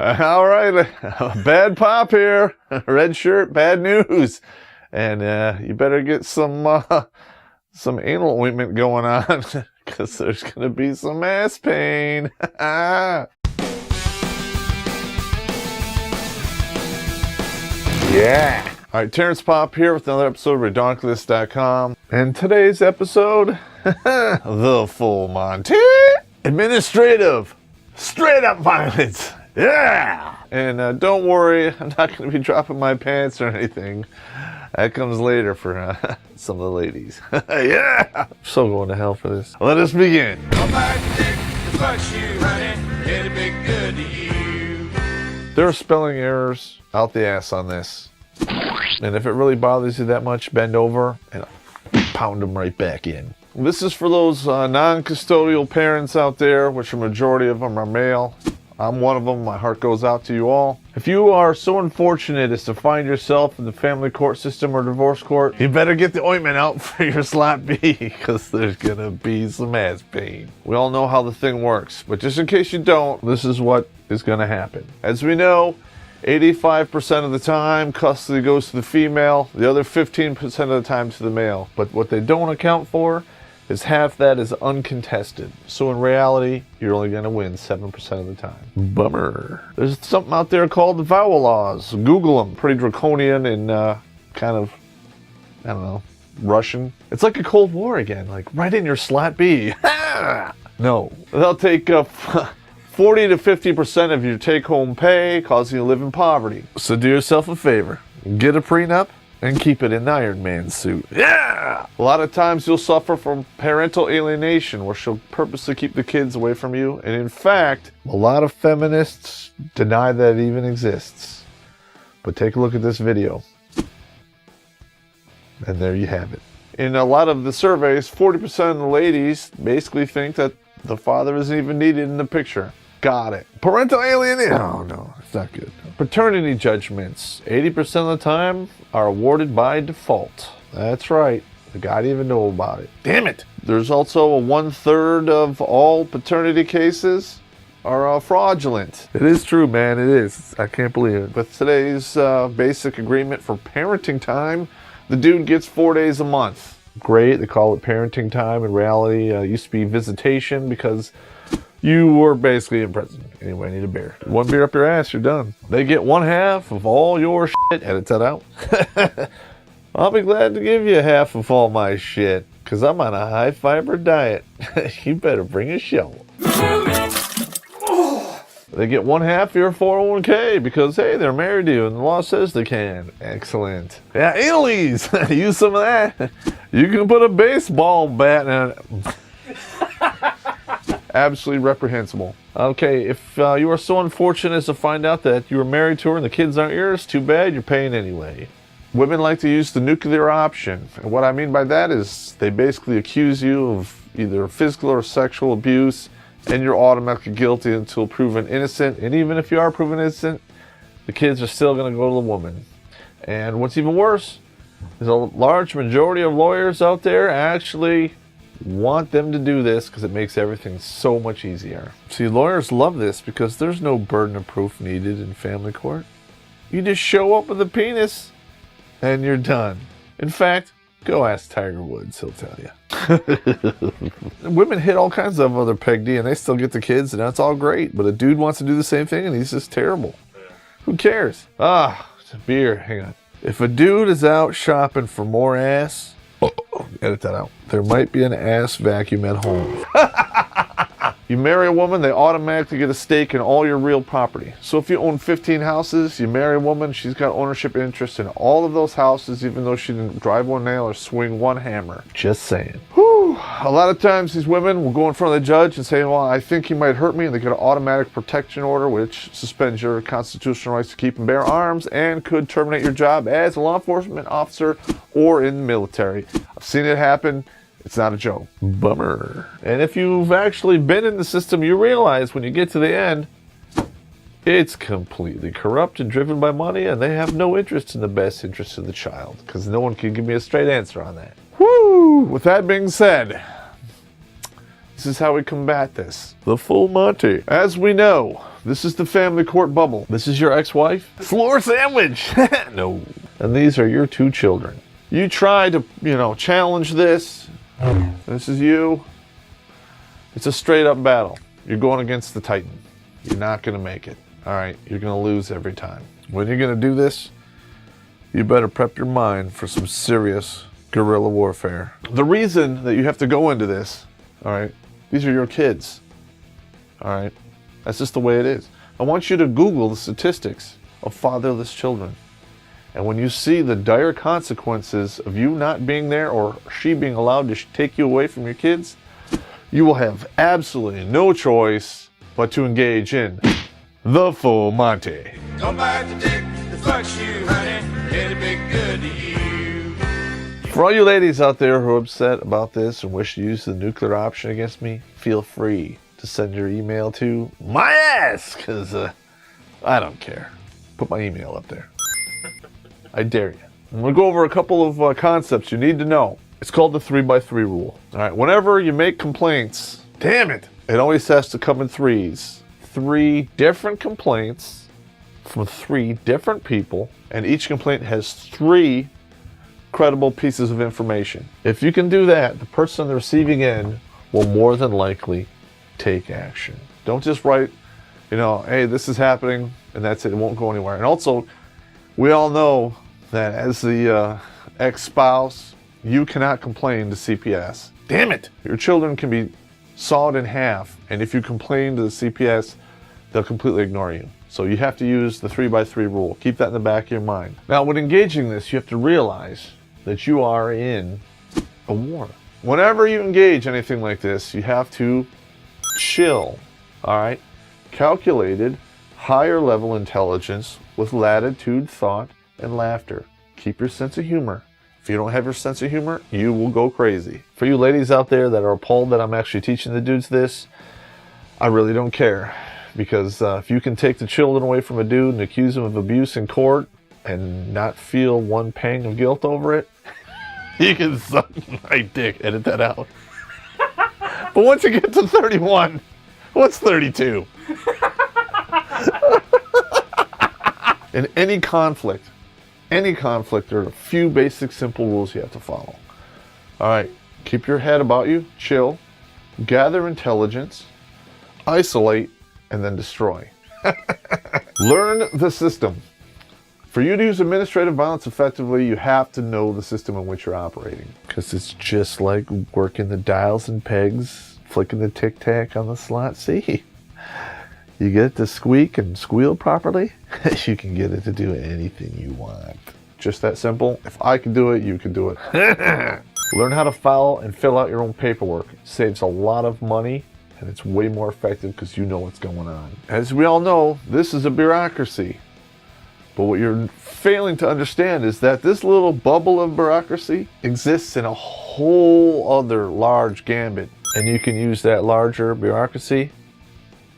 All right, bad pop here. Red shirt, bad news. And you better get some anal ointment going on because there's going to be some ass pain. Yeah. All right, Terrence Pop here with another episode of Redonkulous.com. And today's episode, the full Monty. Administrative, straight up violence. Yeah. And don't worry, I'm not going to be dropping my pants or anything. That comes later for some of the ladies. Yeah. I'm so going to hell for this. Let us begin. There are spelling errors out the ass on this. And if it really bothers you that much, bend over and pound them right back in. This is for those non-custodial parents out there, which a majority of them are male. I'm one of them. My heart goes out to you all. If you are so unfortunate as to find yourself in the family court system or divorce court, you better get the ointment out for your slot B, because there's gonna be some ass pain. We all know how the thing works, but just in case you don't, this is what is gonna happen. As we know, 85% of the time, custody goes to the female, the other 15% of the time to the male. But what they don't account for is half that is uncontested. So in reality, you're only going to win 7% of the time. Bummer. There's something out there called the vowel laws. Google them. Pretty draconian and kind of, I don't know, Russian. It's like a Cold War again, like right in your slot B. No, they'll take 40 to 50% of your take-home pay, causing you to live in poverty. So do yourself a favor. Get a prenup and keep it in the Iron Man suit. Yeah! A lot of times you'll suffer from parental alienation, where she'll purposely keep the kids away from you. And in fact, a lot of feminists deny that it even exists. But take a look at this video. And there you have it. In a lot of the surveys, 40% of the ladies basically think that the father isn't even needed in the picture. Got it. Parental alienation. Oh, no, it's not good. Paternity judgments, 80% of the time, are awarded by default. That's right. The guy didn't even know about it. Damn it. There's also a 1/3 of all paternity cases are fraudulent. It is true, man. It is. I can't believe it. With today's basic agreement for parenting time, the dude gets 4 days a month. Great. They call it parenting time. In reality, it used to be visitation because you were basically in prison. Anyway, I need a beer. One beer up your ass, you're done. They get 1/2 of all your shit. Edit that out. I'll be glad to give you half of all my shit, because I'm on a high fiber diet. You better bring a shovel. They get 1/2 of your 401k because, hey, they're married to you and the law says they can. Excellent. Yeah, analies. Use some of that. You can put a baseball bat in it. Absolutely reprehensible. Okay, if you are so unfortunate as to find out that you were married to her and the kids aren't yours, too bad, you're paying anyway. Women like to use the nuclear option. And what I mean by that is they basically accuse you of either physical or sexual abuse, and you're automatically guilty until proven innocent. And even if you are proven innocent, the kids are still going to go to the woman. And what's even worse is a large majority of lawyers out there actually want them to do this because it makes everything so much easier. See, lawyers love this because there's no burden of proof needed in family court. You just show up with a penis and you're done. In fact, go ask Tiger Woods, he'll tell you. Women hit all kinds of other peg D and they still get the kids and that's all great, but a dude wants to do the same thing and he's just terrible. Who cares? It's a beer, hang on. If a dude is out shopping for more ass, edit that out. There might be an ass vacuum at home. You marry a woman, they automatically get a stake in all your real property. So if you own 15 houses, you marry a woman, she's got ownership interest in all of those houses, even though she didn't drive one nail or swing one hammer. Just saying. Whew. A lot of times these women will go in front of the judge and say, well, I think he might hurt me, and they get an automatic protection order, which suspends your constitutional rights to keep and bear arms and could terminate your job as a law enforcement officer or in the military. I've seen it happen. It's not a joke. Bummer. And if you've actually been in the system, you realize when you get to the end, it's completely corrupt and driven by money, and they have no interest in the best interest of the child, because no one can give me a straight answer on that. Woo! With that being said, this is how we combat this. The full Monty. As we know, This is the family court bubble. This is your ex-wife? Floor sandwich! No. And these are your 2 children. You try to, challenge this. This is you. It's a straight up battle. You're going against the Titan. You're not going to make it. All right, you're going to lose every time. When you're going to do this, you better prep your mind for some serious guerrilla warfare. The reason that you have to go into this, all right, these are your kids. All right, that's just the way it is. I want you to Google the statistics of fatherless children. And when you see the dire consequences of you not being there or she being allowed to take you away from your kids, you will have absolutely no choice but to engage in the full Monty. Don't bite the dick that fucks you, honey. It'll be good to you. For all you ladies out there who are upset about this and wish to use the nuclear option against me, feel free to send your email to my ass, because I don't care. Put my email up there. I dare you. I'm going to go over a couple of concepts you need to know. It's called the 3x3 rule. All right, whenever you make complaints, damn it, it always has to come in threes. 3 different complaints from 3 different people, and each complaint has 3 credible pieces of information. If you can do that, the person on the receiving end will more than likely take action. Don't just write, hey, this is happening, and that's it. It won't go anywhere. And also, we all know that as the ex-spouse, you cannot complain to CPS. Damn it! Your children can be sawed in half, and if you complain to the CPS, they'll completely ignore you. So you have to use the 3x3 rule. Keep that in the back of your mind. Now, when engaging this, you have to realize that you are in a war. Whenever you engage anything like this, you have to chill, all right? Calculated, higher level intelligence with latitude, thought, and laughter. Keep your sense of humor. If you don't have your sense of humor, you will go crazy. For you ladies out there that are appalled that I'm actually teaching the dudes this, I really don't care. Because if you can take the children away from a dude and accuse him of abuse in court and not feel one pang of guilt over it, you can suck my dick. Edit that out. But once you get to 31, what's 32? In any conflict, there are a few basic simple rules you have to follow. All right, keep your head about you, chill, gather intelligence, isolate, and then destroy. Learn the system. For you to use administrative violence effectively, you have to know the system in which you're operating. Because it's just like working the dials and pegs, flicking the tic-tac on the slot. See? You get it to squeak and squeal properly, you can get it to do anything you want. Just that simple. If I can do it, you can do it. Learn how to file and fill out your own paperwork. It saves a lot of money, and it's way more effective because you know what's going on. As we all know, this is a bureaucracy. But what you're failing to understand is that this little bubble of bureaucracy exists in a whole other large gambit. And you can use that larger bureaucracy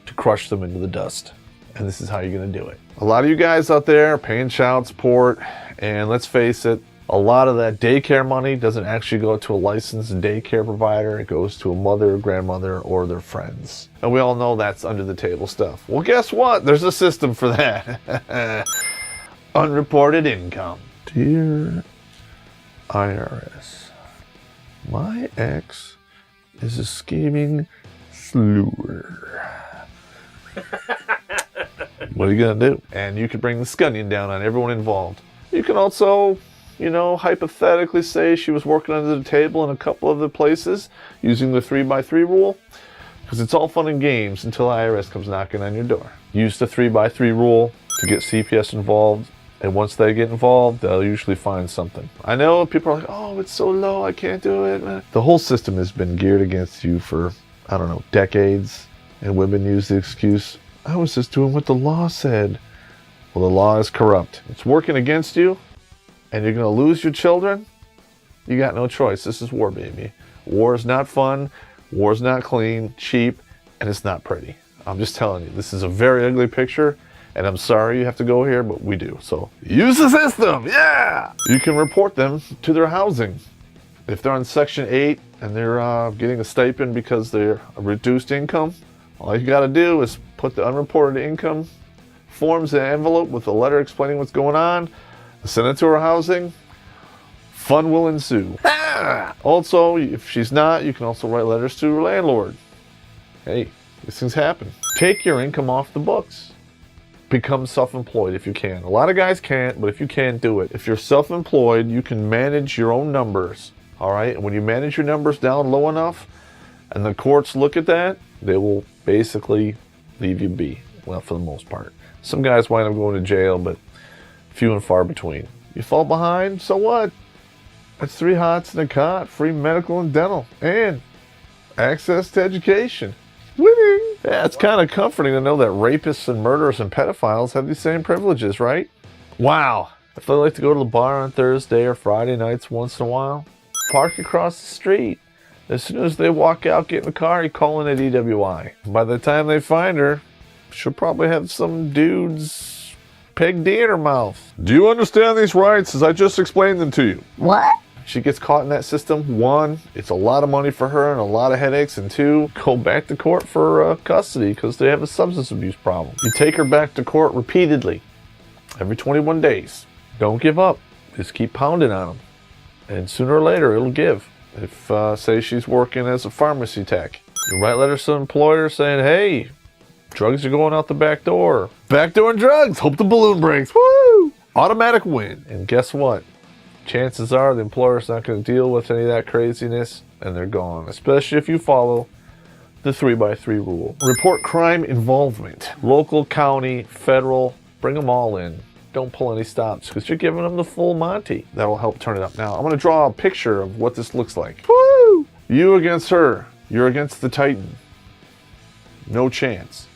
to crush them into the dust. And this is how you're going to do it. A lot of you guys out there are paying child support, and let's face it, a lot of that daycare money doesn't actually go to a licensed daycare provider. It goes to a mother, grandmother, or their friends. And we all know that's under the table stuff. Well, guess what? There's a system for that. Unreported income. Dear IRS, my ex is a scheming slur. What are you gonna do? And you could bring the scunion down on everyone involved. You can also, hypothetically say she was working under the table in a couple of the places using the 3x3 rule, because it's all fun and games until IRS comes knocking on your door. Use the 3x3 rule to get CPS involved, and once they get involved, they'll usually find something. I know people are like, oh, it's so low, I can't do it. The whole system has been geared against you for, decades. And women use the excuse, I was just doing what the law said. Well, the law is corrupt. It's working against you, and you're going to lose your children. You got no choice. This is war, baby. War is not fun. War is not clean, cheap, and it's not pretty. I'm just telling you, this is a very ugly picture, and I'm sorry you have to go here, but we do. So use the system, yeah! You can report them to their housing. If they're on Section 8 and they're getting a stipend because they're a reduced income, all you got to do is put the unreported income forms in an envelope with a letter explaining what's going on, send it to her housing. Fun will ensue. Also, if she's not, you can also write letters to her landlord. Hey, these things happen. Take your income off the books. Become self-employed if you can. A lot of guys can't, but if you can, do it. If you're self-employed, you can manage your own numbers. All right? And when you manage your numbers down low enough, and the courts look at that, they will basically leave you be. Well, for the most part. Some guys wind up going to jail, but few and far between. You fall behind, so what? It's 3 hots and a cot, free medical and dental, and access to education. Winning! Yeah, it's kind of comforting to know that rapists and murderers and pedophiles have these same privileges, right? Wow! If they like to go to the bar on Thursday or Friday nights once in a while, park across the street. As soon as they walk out, get in the car, you call in a DWI. By the time they find her, she'll probably have some dude's peg D in her mouth. Do you understand these rights as I just explained them to you? What? She gets caught in that system. 1, it's a lot of money for her and a lot of headaches. And 2, go back to court for custody because they have a substance abuse problem. You take her back to court repeatedly, every 21 days. Don't give up. Just keep pounding on them. And sooner or later, it'll give. If, say, she's working as a pharmacy tech, you write letters to the employer saying, hey, drugs are going out the back door. Backdoor and drugs. Hope the balloon breaks. Woo! Automatic win. And guess what? Chances are the employer's not going to deal with any of that craziness, and they're gone, especially if you follow the 3x3 rule. Report crime involvement. Local, county, federal, bring them all in. Don't pull any stops because you're giving them the full Monty. That'll help turn it up. Now, I'm going to draw a picture of what this looks like. Woo! You against her. You're against the Titan. No chance.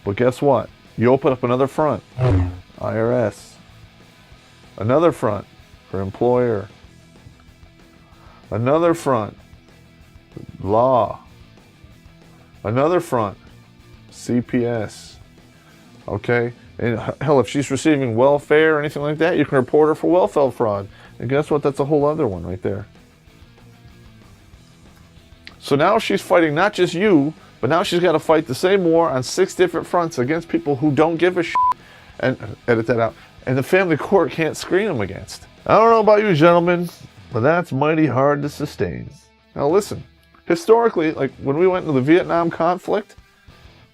But guess what? You open up another front. IRS. Another front. Her employer. Another front. Law. Another front. CPS. Okay? And hell, if she's receiving welfare or anything like that, you can report her for welfare fraud. And guess what? That's a whole other one right there. So now she's fighting not just you, but now she's got to fight the same war on 6 different fronts against people who don't give a shit. And edit that out. And the family court can't screen them against. I don't know about you gentlemen, but that's mighty hard to sustain. Now listen, historically, like when we went into the Vietnam conflict,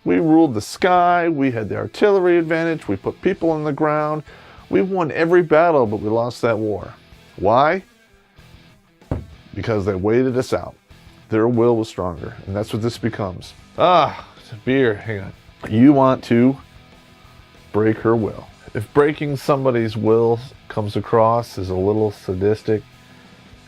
we ruled the sky, we had the artillery advantage, we put people on the ground, we won every battle, but we lost that war. Why? Because they waited us out. Their will was stronger, and that's what this becomes. Beer, hang on. You want to break her will. If breaking somebody's will comes across as a little sadistic,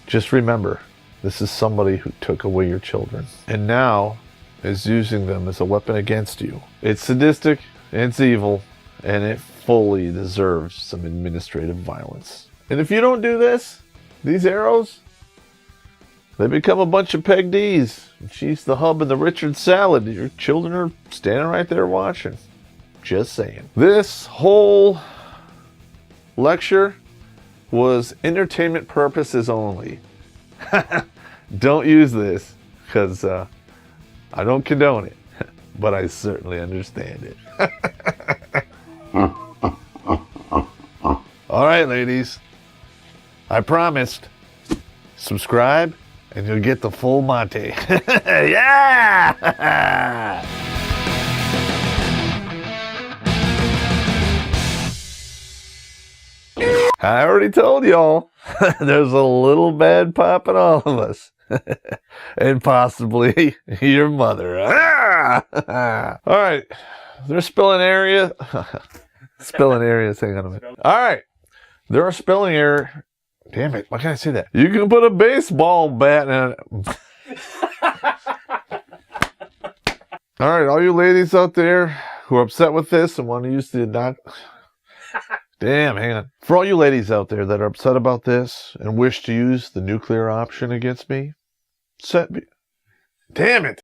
just remember, this is somebody who took away your children and now is using them as a weapon against you. It's sadistic, it's evil, and it fully deserves some administrative violence. And if you don't do this, these arrows, they become a bunch of peg Ds. She's the hub in the Richard salad. Your children are standing right there watching. Just saying. This whole lecture was entertainment purposes only. Don't use this because I don't condone it, but I certainly understand it. All right, ladies. I promised. Subscribe and you'll get the full Monty. Yeah! I already told y'all, there's a little bad pop in all of us. And possibly your mother. All right. There's spilling area. Spilling areas. Hang on a minute. All right. There are spilling area. Damn it. Why can't I say that? You can put a baseball bat in it. All right. All you ladies out there who are upset with this and want to use the not... Damn, hang on. For all you ladies out there that are upset about this and wish to use the nuclear option against me, damn it.